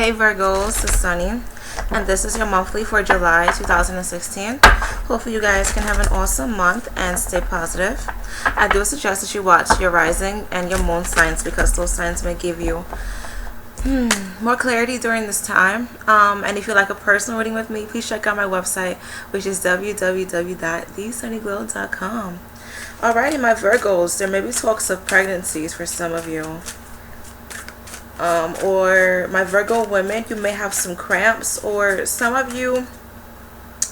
Hey Virgos, it's Sunny, and this is your monthly for July 2016. Hopefully you guys can have an awesome month and stay positive. I do suggest that you watch your rising and your moon signs because those signs may give you more clarity during this time. And if you like a personal reading with me, please check out my website, which is www.thesunnyglow.com. Alrighty, my Virgos, there may be talks of pregnancies for some of you. Or my Virgo women, you may have some cramps, or some of you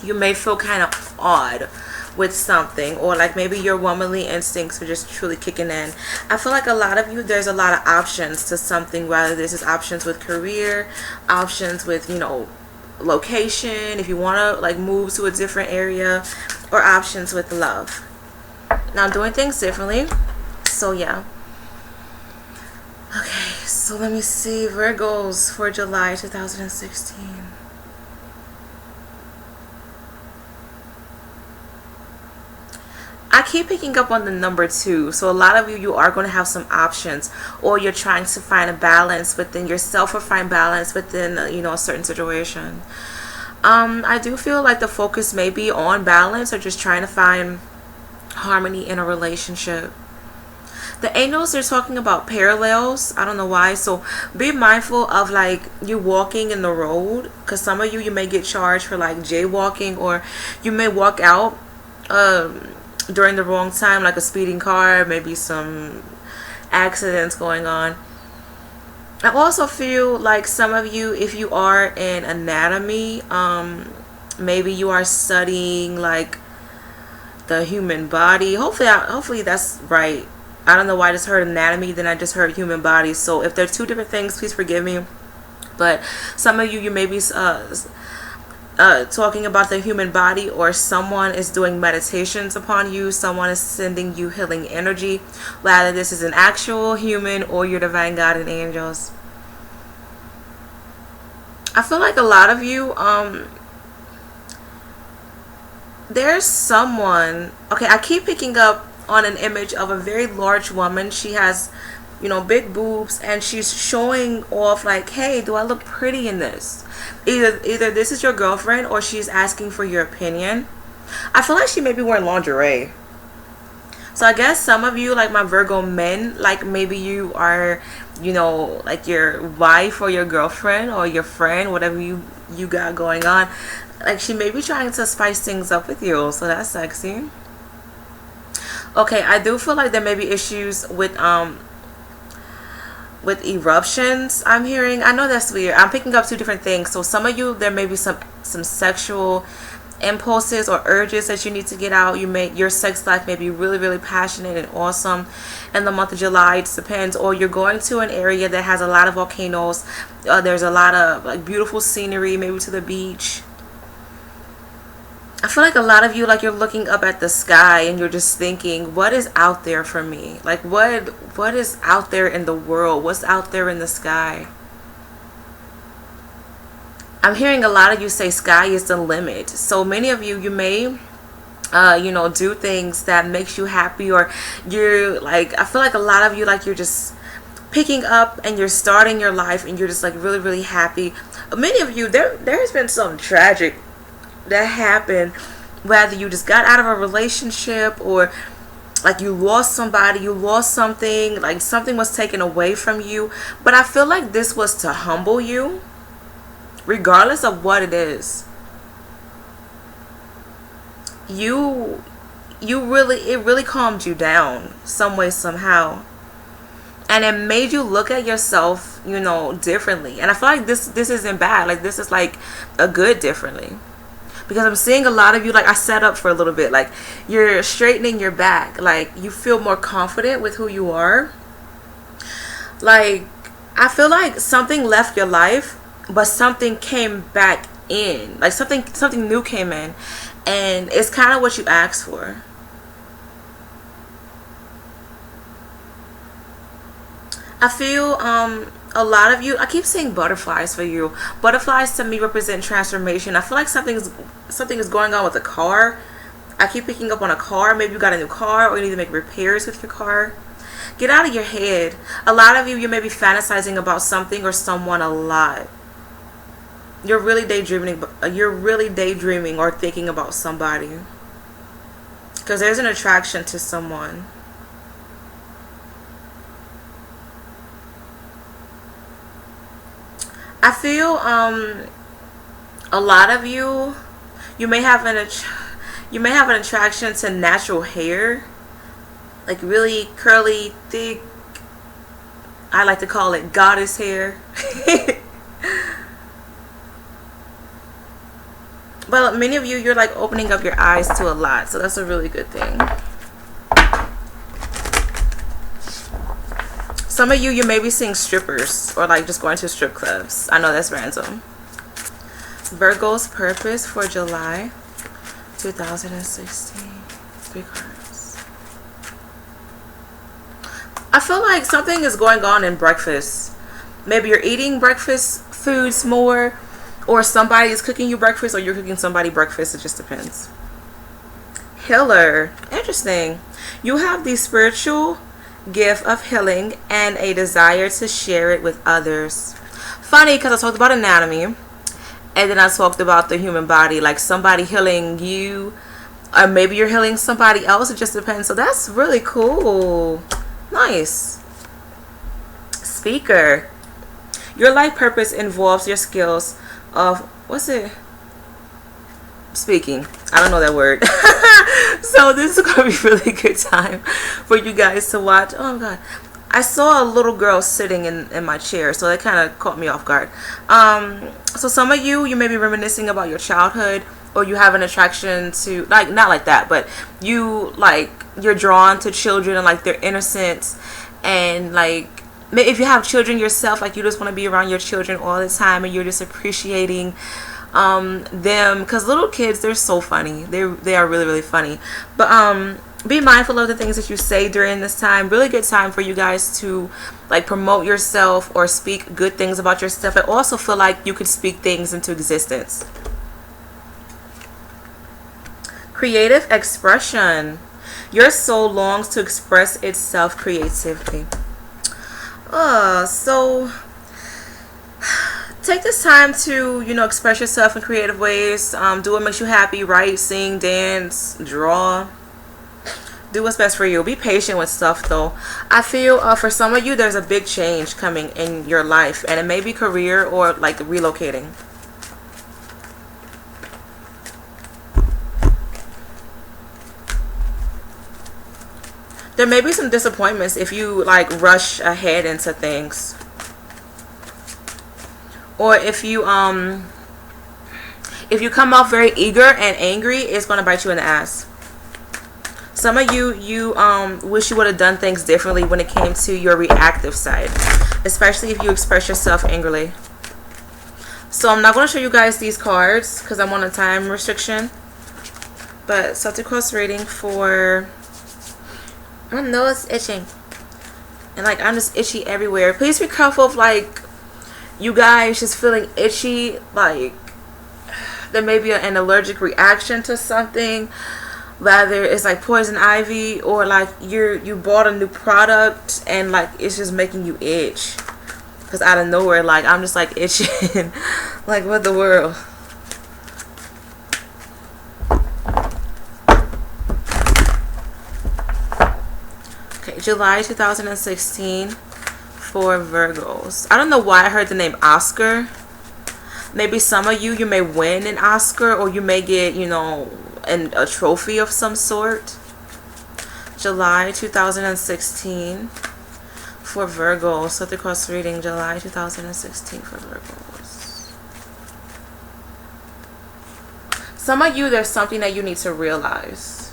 may feel kind of odd with something, or like maybe your womanly instincts are just truly kicking in. I feel like a lot of you, there's a lot of options to something, whether this is options with career, options with, location, if you want to like move to a different area, or options with love. Now, doing things differently. So yeah. Okay, so let me see, Virgos for July 2016. I keep picking up on the number 2. So a lot of you are going to have some options, or you're trying to find a balance within yourself, or find balance within, a certain situation. I do feel like the focus may be on balance, or just trying to find harmony in a relationship. The angels are talking about parallels. I don't know why. So be mindful of like you walking in the road, because some of you may get charged for like jaywalking, or you may walk out during the wrong time, like a speeding car, maybe some accidents going on. I also feel like some of you, if you are in anatomy, maybe you are studying like the human body. Hopefully that's right. I don't know why I just heard anatomy, then I just heard human body. So if they're two different things, please forgive me. But some of you may be talking about the human body, or someone is doing meditations upon you. Someone is sending you healing energy, whether this is an actual human or your divine God and angels. I feel like a lot of you, there's someone, okay, I keep picking up on an image of a very large woman. She has, big boobs, and she's showing off like, hey, do I look pretty in this? Either this is your girlfriend, or she's asking for your opinion. I feel like she may be wearing lingerie. So I guess some of you, like my Virgo men, like maybe you are, like your wife or your girlfriend or your friend, whatever you got going on, like she may be trying to spice things up with you. So that's sexy. Okay, I do feel like there may be issues with eruptions. I'm hearing. I know that's weird. I'm picking up two different things. So some of you, there may be some sexual impulses or urges that you need to get out. Your sex life may be really, really passionate and awesome in the month of July. It depends. Or you're going to an area that has a lot of volcanoes. There's a lot of like beautiful scenery, maybe to the beach. I feel like a lot of you, like you're looking up at the sky and you're just thinking, what is out there for me? Like what is out there in the world? What's out there in the sky? I'm hearing a lot of you say sky is the limit. So many of you may do things that makes you happy, or you're like, I feel like a lot of you, like you're just picking up and you're starting your life and you're just like really, really happy. Many of you, there's been something tragic that happened, whether you just got out of a relationship, or like you lost somebody, you lost something, like something was taken away from you. But I feel like this was to humble you, regardless of what it is. It really calmed you down some way, somehow, and it made you look at yourself differently. And I feel like this isn't bad. Like this is like a good differently. Because I'm seeing a lot of you, like I sat up for a little bit, like you're straightening your back, like you feel more confident with who you are. Like I feel like something left your life, but something came back in, like something new came in, and it's kind of what you asked for. I feel a lot of you, I keep saying butterflies for you. Butterflies to me represent transformation. I feel like something is going on with a car. I keep picking up on a car. Maybe you got a new car, or you need to make repairs with your car. Get out of your head. A lot of you may be fantasizing about something or someone a lot. You're really daydreaming or thinking about somebody, because there's an attraction to someone. I feel a lot of you, you may have you may have an attraction to natural hair, like really curly, thick. I like to call it goddess hair. But many of you, you're like opening up your eyes to a lot, so that's a really good thing. Some of you, you may be seeing strippers or like just going to strip clubs. I know that's random. Virgo's purpose for July 2016. 3 cards. I feel like something is going on in breakfast. Maybe you're eating breakfast foods more, or somebody is cooking you breakfast, or you're cooking somebody breakfast. It just depends. Healer. Interesting. You have the spiritual gift of healing and a desire to share it with others. Funny, because I talked about anatomy, and then I talked about the human body, like somebody healing you, or maybe you're healing somebody else. It just depends. So that's really cool. Nice. Speaker. Your life purpose involves your skills of, what's it? Speaking. I don't know that word. So this is going to be a really good time for you guys to watch. Oh my god. I saw a little girl sitting in my chair, so that kind of caught me off guard. So some of you, you may be reminiscing about your childhood, or you have an attraction to, like, not like that, but you, like, you're drawn to children and like their innocence, and like if you have children yourself, like you just want to be around your children all the time, and you're just appreciating them, because little kids, they're so funny. They are really, really funny. But be mindful of the things that you say during this time. Really good time for you guys to like promote yourself or speak good things about yourself. I also feel like you could speak things into existence. Creative expression. Your soul longs to express itself creatively. So take this time to, you know, express yourself in creative ways. Do what makes you happy. Write, sing, dance, draw. Do what's best for you. Be patient with stuff, though. I feel for some of you, there's a big change coming in your life, and it may be career or like relocating. There may be some disappointments if you like rush ahead into things, or if you come off very eager and angry, it's going to bite you in the ass. Some of you, wish you would have done things differently when it came to your reactive side, especially if you express yourself angrily. So I'm not going to show you guys these cards because I'm on a time restriction, but Celtic Cross reading for, my nose itching, and like I'm just itchy everywhere. Please be careful of like you guys just feeling itchy, like there may be an allergic reaction to something, whether it's like poison ivy, or like you bought a new product and like it's just making you itch, because out of nowhere, like I'm just like itching. Like what the world. July 2016 for Virgos. I don't know why I heard the name Oscar. Maybe some of you may win an Oscar, or you may get, you know, a trophy of some sort. July 2016 for Virgos. So the cross reading, July 2016 for Virgos. Some of you, there's something that you need to realize.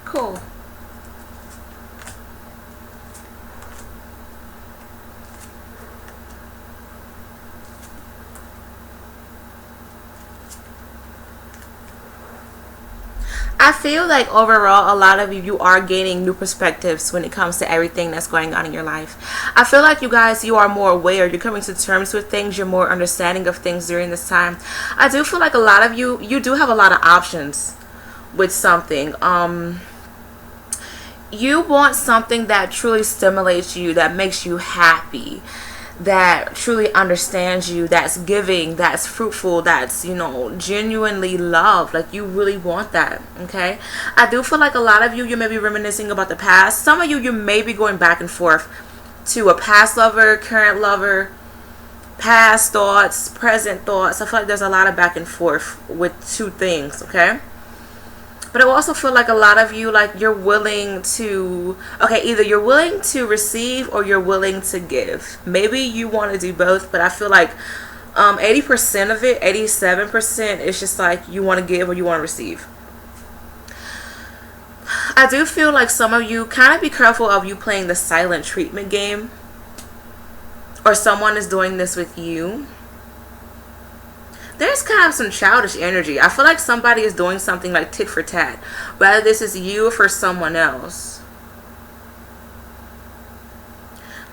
Cool. I feel like overall, a lot of you are gaining new perspectives when it comes to everything that's going on in your life. I feel like you guys, you are more aware. You're coming to terms with things. You're more understanding of things during this time. I do feel like a lot of you do have a lot of options with something. You want something that truly stimulates you, that makes you happy, that truly understands you, that's giving, that's fruitful, that's, you know, genuinely love. Like, you really want that. Okay, I do feel like a lot of you, you may be reminiscing about the past. Some of you, you may be going back and forth to a past lover, current lover, past thoughts, present thoughts. I feel like there's a lot of back and forth with two things. Okay, but I also feel like a lot of you, like, you're willing to, okay, either you're willing to receive or you're willing to give. Maybe you want to do both, but I feel like 80% of it, 87% is just like you want to give or you want to receive. I do feel like some of you, kind of be careful of you playing the silent treatment game, or someone is doing this with you. There's kind of some childish energy. I feel like somebody is doing something like tit for tat, whether this is you or for someone else.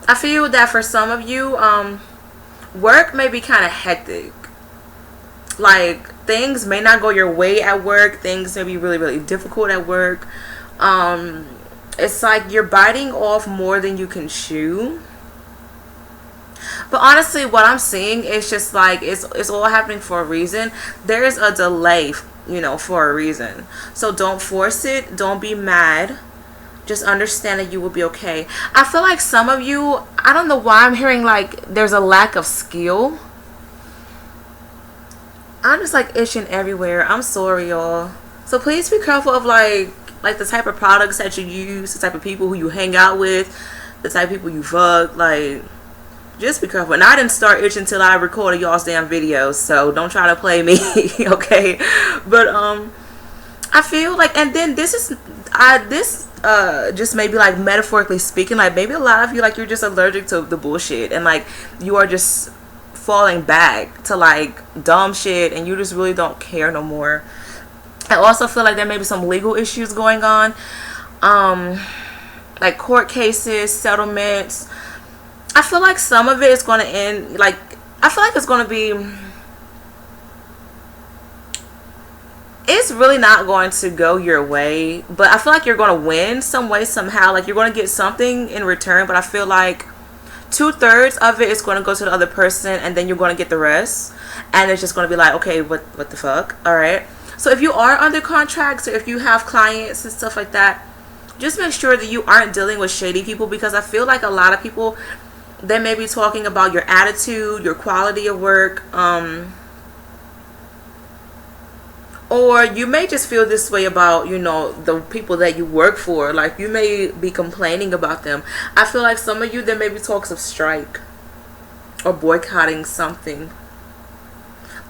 I feel that for some of you, work may be kind of hectic. Like, things may not go your way at work. Things may be really, really difficult at work. It's like you're biting off more than you can chew. But honestly, what I'm seeing is just like it's all happening for a reason. There is a delay, you know, for a reason. So don't force it. Don't be mad. Just understand that you will be okay. I feel like some of you, I don't know why I'm hearing like there's a lack of skill. I'm just like itching everywhere. I'm sorry, y'all. So please be careful of like the type of products that you use, the type of people who you hang out with, the type of people you fuck. Like, just be careful. And I didn't start itching until I recorded y'all's damn videos, so don't try to play me, okay? But I feel like, and then this is just maybe like metaphorically speaking, like maybe a lot of you, like, you're just allergic to the bullshit, and like you are just falling back to like dumb shit, and you just really don't care no more. I also feel like there may be some legal issues going on, like court cases, settlements. I feel like some of it is going to end, like, I feel like it's going to be, it's really not going to go your way, but I feel like you're going to win some way, somehow. Like, you're going to get something in return, but I feel like 2/3 of it is going to go to the other person, and then you're going to get the rest, and it's just going to be like, okay, what the fuck? All right. So if you are under contracts, or if you have clients and stuff like that, just make sure that you aren't dealing with shady people, because I feel like a lot of people, they may be talking about your attitude, your quality of work, or you may just feel this way about, you know, the people that you work for. Like, you may be complaining about them. I feel like some of you, there may be talks of strike or boycotting something.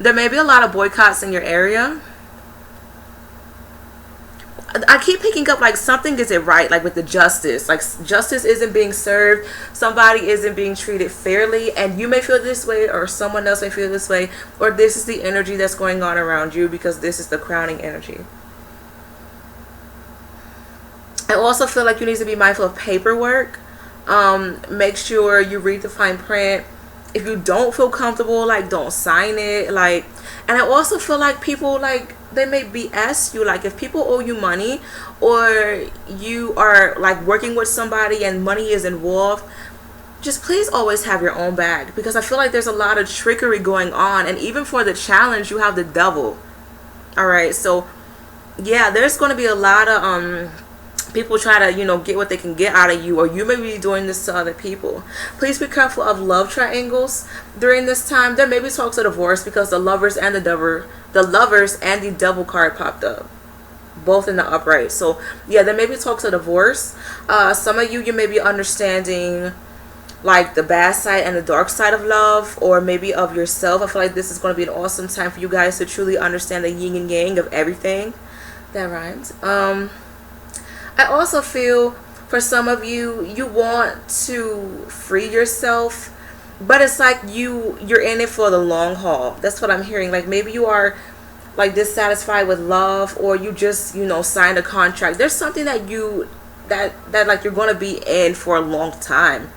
There may be a lot of boycotts in your area. I keep picking up like something isn't right, like with the justice. Like, justice isn't being served. Somebody isn't being treated fairly, and you may feel this way, or someone else may feel this way, or this is the energy that's going on around you, because this is the crowning energy. I also feel like you need to be mindful of paperwork. Make sure you read the fine print. If you don't feel comfortable, like, don't sign it. Like, and I also feel like people, like, they may BS you. Like, if people owe you money, or you are like working with somebody and money is involved, just please always have your own bag, because I feel like there's a lot of trickery going on. And even for the challenge, you have the devil. All right, so yeah, there's going to be a lot of people try to, you know, get what they can get out of you, or you may be doing this to other people. Please be careful of love triangles during this time. There may be talks of divorce, because the lovers and the devil card popped up, both in the upright. So yeah, there may be talks of divorce. Some of you may be understanding like the bad side and the dark side of love, or maybe of yourself. I feel like this is going to be an awesome time for you guys to truly understand the yin and yang of everything. That rhymes. I also feel for some of you, you want to free yourself, but it's like you're in it for the long haul. That's what I'm hearing. Like, maybe you are like dissatisfied with love, or you just, you know, signed a contract. There's something that that like you're going to be in for a long time.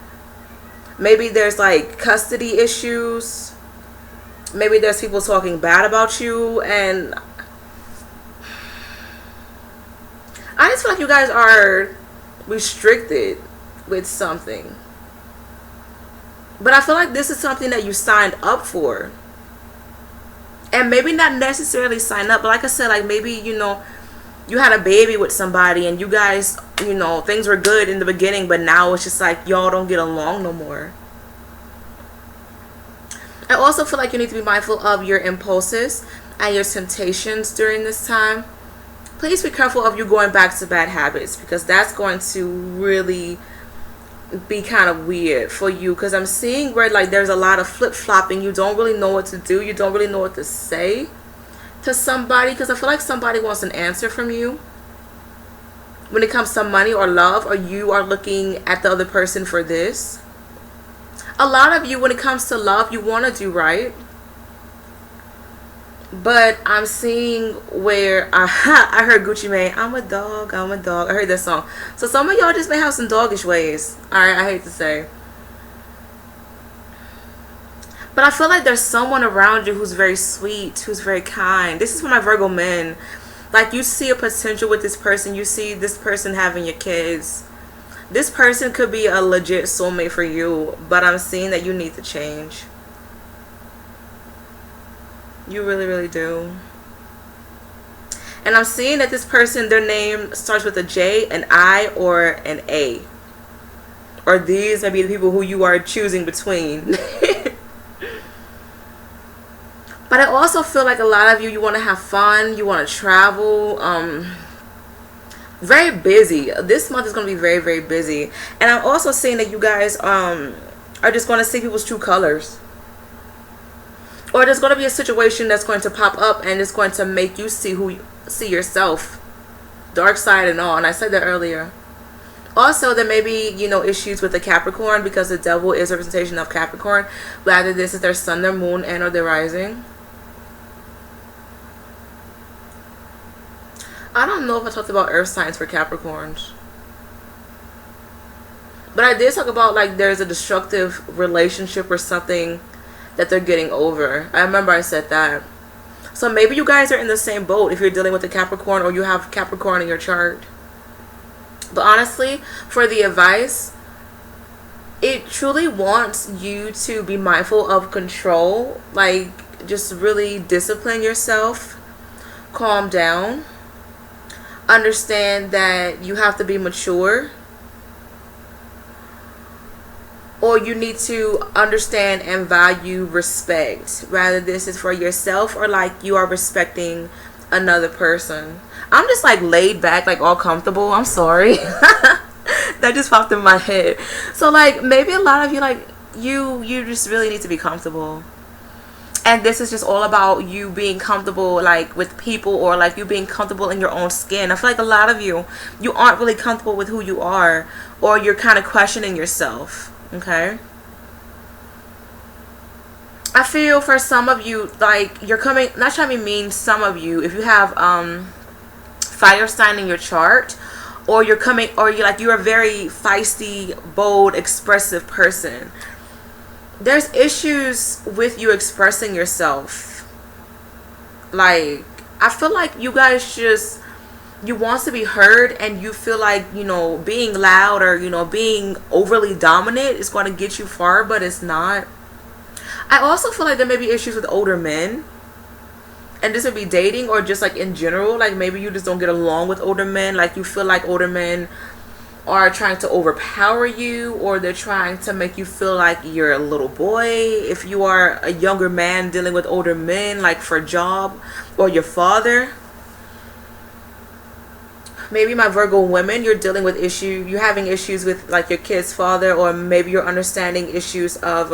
Maybe there's like custody issues. Maybe there's people talking bad about you, and I just feel like you guys are restricted with something. But I feel like this is something that you signed up for. And maybe not necessarily sign up, but like I said, like maybe, you had a baby with somebody and you guys, things were good in the beginning, but now it's just like y'all don't get along no more. I also feel like you need to be mindful of your impulses and your temptations during this time. Please be careful of you going back to bad habits, because that's going to really be kind of weird for you, because I'm seeing where like there's a lot of flip-flopping. You don't really know what to do. You don't really know what to say to somebody, because I feel like somebody wants an answer from you when it comes to money or love, or you are looking at the other person for this. A lot of you, when it comes to love, you want to do right, but I'm seeing where I heard Gucci Mane, I'm a dog, I'm a dog. I heard that song. So some of y'all just may have some doggish ways. Alright, I hate to say. But I feel like there's someone around you who's very sweet, who's very kind. This is for my Virgo men. Like, you see a potential with this person. You see this person having your kids. This person could be a legit soulmate for you, but I'm seeing that you need to change. You really, really do. And I'm seeing that this person, their name starts with a J, an I, or an A. Or these may be the people who you are choosing between. But I also feel like a lot of you want to have fun. You want to travel. Very busy. This month is going to be very, very busy. And I'm also seeing that you guys are just going to see people's true colors. Or there's going to be a situation that's going to pop up and it's going to make you see yourself, dark side and all. And I said that earlier. Also, there may be, issues with the Capricorn, because the devil is a representation of Capricorn. Whether this is their sun, their moon, and or their rising. I don't know if I talked about earth signs for Capricorns. But I did talk about, like, there's a destructive relationship or something that they're getting over. I remember I said that. So maybe you guys are in the same boat if you're dealing with a Capricorn, or you have Capricorn in your chart. But honestly, for the advice, it truly wants you to be mindful of control. Like, just really discipline yourself. Calm down. Understand that you have to be mature. Or you need to understand and value respect. Rather, this is for yourself, or like you are respecting another person. I'm just like laid back, like all comfortable. I'm sorry. That just popped in my head. So like maybe a lot of you, like you just really need to be comfortable. And this is just all about you being comfortable, like with people, or like you being comfortable in your own skin. I feel like a lot of you aren't really comfortable with who you are, or you're kind of questioning yourself. Okay, I feel for some of you, like you're coming, not trying to be mean, some of you, if you have fire sign in your chart, or you're coming, or you're a very feisty, bold, expressive person, there's issues with you expressing yourself. Like, I feel like you guys just, you want to be heard, and you feel like, being loud or, being overly dominant is going to get you far, but it's not. I also feel like there may be issues with older men. And this would be dating, or just like in general. Like maybe you just don't get along with older men. Like you feel like older men are trying to overpower you, or they're trying to make you feel like you're a little boy. If you are a younger man dealing with older men, like for a job, or your father. Maybe my Virgo women, you're dealing with you're having issues with like your kid's father, or maybe you're understanding issues of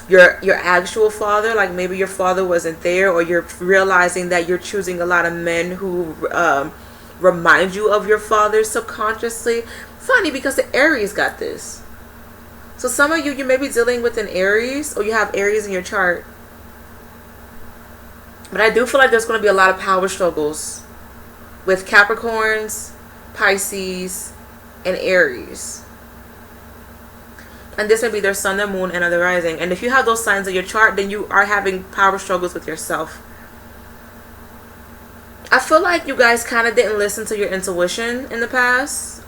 your actual father. Like maybe your father wasn't there, or you're realizing that you're choosing a lot of men who remind you of your father subconsciously. Funny, because the Aries got this. So some of you may be dealing with an Aries, or you have Aries in your chart. But I do feel like there's going to be a lot of power struggles with Capricorns, Pisces, and Aries. And this may be their sun, their moon, and their rising. And if you have those signs in your chart, then you are having power struggles with yourself. I feel like you guys kind of didn't listen to your intuition in the past.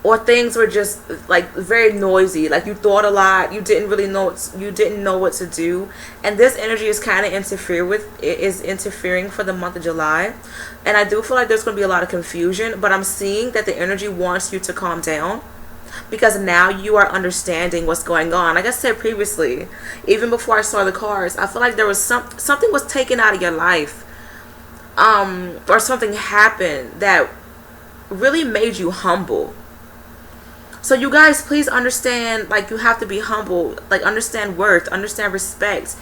or things were just like very noisy, like you thought a lot, you didn't really know you didn't know what to do, and this energy is kind of interfering for the month of July. And I do feel like there's going to be a lot of confusion, but I'm seeing that the energy wants you to calm down, because now you are understanding what's going on. Like I said previously, even before I saw the cards, I feel like there was something was taken out of your life, or something happened that really made you humble. So you guys, please understand, like, you have to be humble, like, understand worth, understand respect,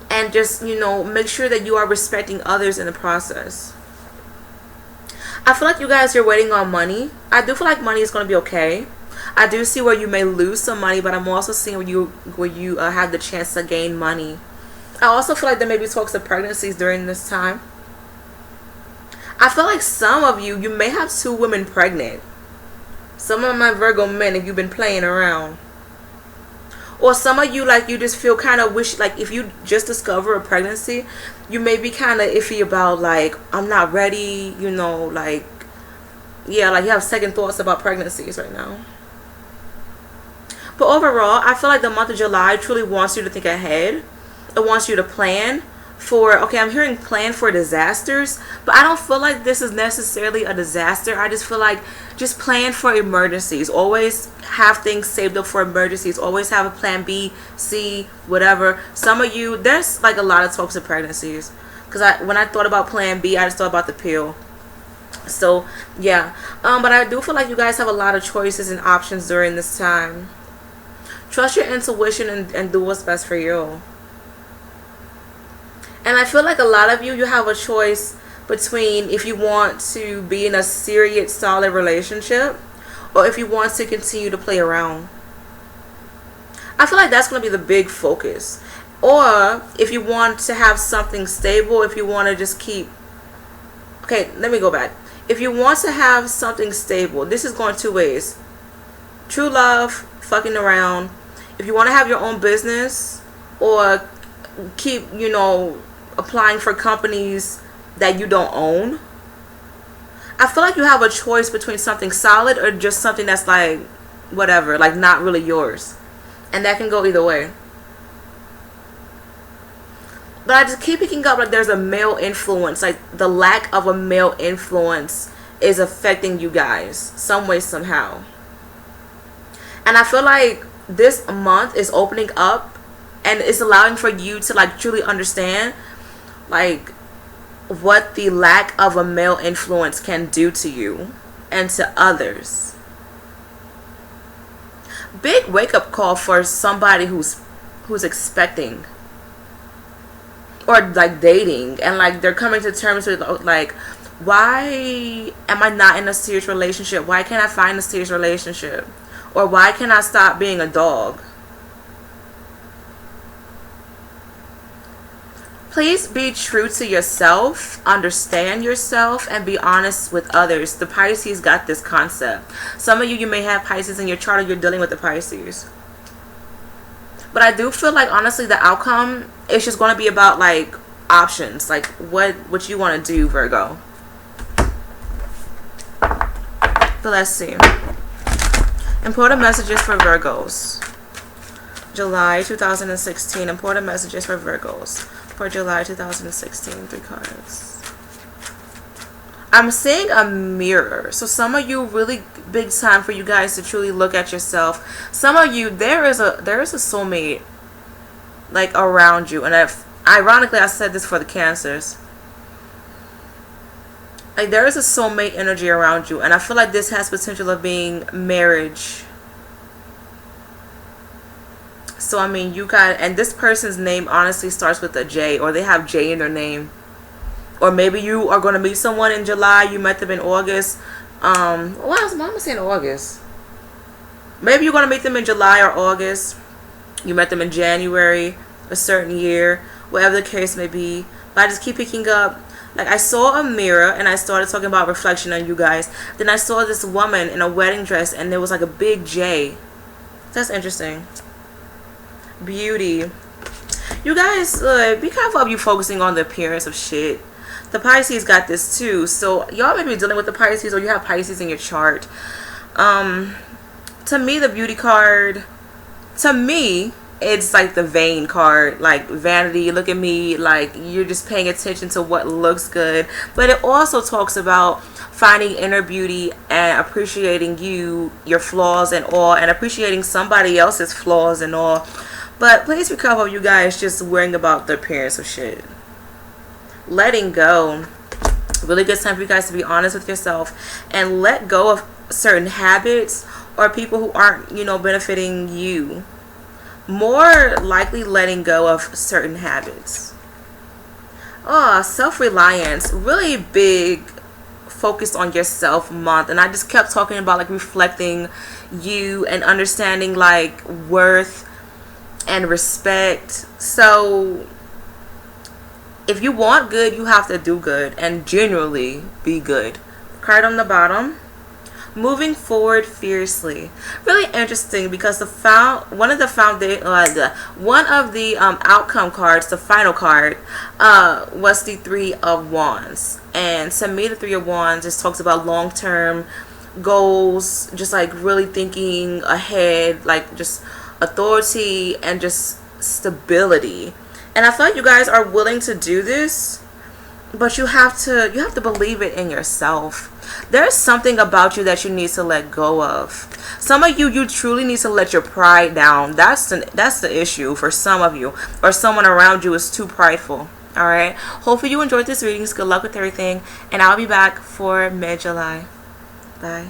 and just, make sure that you are respecting others in the process. I feel like you guys, you're waiting on money. I do feel like money is going to be okay. I do see where you may lose some money, but I'm also seeing where you have the chance to gain money. I also feel like there may be talks of pregnancies during this time. I feel like some of you may have 2 women pregnant. Some of my Virgo men, if you've been playing around. Or some of you, like, you just feel kind of like, if you just discover a pregnancy, you may be kind of iffy about, like, I'm not ready, like, yeah, like, you have second thoughts about pregnancies right now. But overall, I feel like the month of July truly wants you to think ahead. It wants you to plan for, okay, I'm hearing plan for disasters, but I don't feel like this is necessarily a disaster. I just feel like just plan for emergencies. Always have things saved up for emergencies. Always have a plan B, C, whatever. Some of you, there's like a lot of talks of pregnancies, because when I thought about plan B, I just thought about the pill. So yeah, but I do feel like you guys have a lot of choices and options during this time. Trust your intuition and do what's best for you. And I feel like a lot of you have a choice between if you want to be in a serious, solid relationship, or if you want to continue to play around. I feel like that's going to be the big focus. Or if you want to have something stable, if you want to just keep... Okay, let me go back. If you want to have something stable, this is going 2 ways. True love, fucking around. If you want to have your own business, or keep, applying for companies that you don't own, I feel like you have a choice between something solid or just something that's like whatever, like not really yours, and that can go either way. But I just keep picking up like there's a male influence, like the lack of a male influence is affecting you guys some way, somehow. And I feel like this month is opening up and it's allowing for you to like truly understand like what the lack of a male influence can do to you and to others. Big wake up call for somebody who's expecting or like dating, and like they're coming to terms with like, why am I not in a serious relationship? Why can't I find a serious relationship? Or why can't I stop being a dog? Please be true to yourself, understand yourself, and be honest with others. The Pisces got this concept. Some of you may have Pisces in your chart, or you're dealing with the Pisces. But I do feel like, honestly, the outcome is just going to be about, like, options. Like, what you want to do, Virgo. But let's see. Important messages for Virgos. July 2016. Important messages for Virgos. For July 2016, 3 cards. I'm seeing a mirror. So some of you, really big time for you guys to truly look at yourself. Some of you, there is a soulmate like around you, and ironically I said this for the Cancers. Like there is a soulmate energy around you, and I feel like this has potential of being marriage. So, I mean, you got, and this person's name honestly starts with a J, or they have J in their name. Or maybe you are going to meet someone in July, you met them in August. Why am I saying August? Maybe you're going to meet them in July or August. You met them in January, a certain year, whatever the case may be. But I just keep picking up, like I saw a mirror and I started talking about reflection on you guys. Then I saw this woman in a wedding dress and there was like a big J. That's interesting. Beauty. You guys, be careful of you focusing on the appearance of shit. The Pisces got this too. So y'all may be dealing with the Pisces, or you have Pisces in your chart. To me, the beauty card, to me, it's like the vain card, like vanity. Look at me, like you're just paying attention to what looks good. But it also talks about finding inner beauty and appreciating your flaws and all, and appreciating somebody else's flaws and all. But please be careful, you guys, just worrying about the appearance of shit. Letting go. Really good time for you guys to be honest with yourself and let go of certain habits or people who aren't, benefiting you. More likely letting go of certain habits. Oh, self-reliance. Really big focus on yourself month. And I just kept talking about like reflecting you and understanding like worth and respect. So if you want good, you have to do good and genuinely be good. Card on the bottom. Moving forward fiercely. Really interesting because one of the outcome cards, the final card, was the Three of Wands. And to me, the Three of Wands just talks about long-term goals, just like really thinking ahead, like just authority and just stability. And I feel like you guys are willing to do this, but you have to believe it in yourself. There's something about you that you need to let go of. Some of you truly need to let your pride down. That's the issue for some of you, or someone around you is too prideful. All right. Hopefully you enjoyed this reading. Good luck with everything, and I'll be back for mid-July. Bye.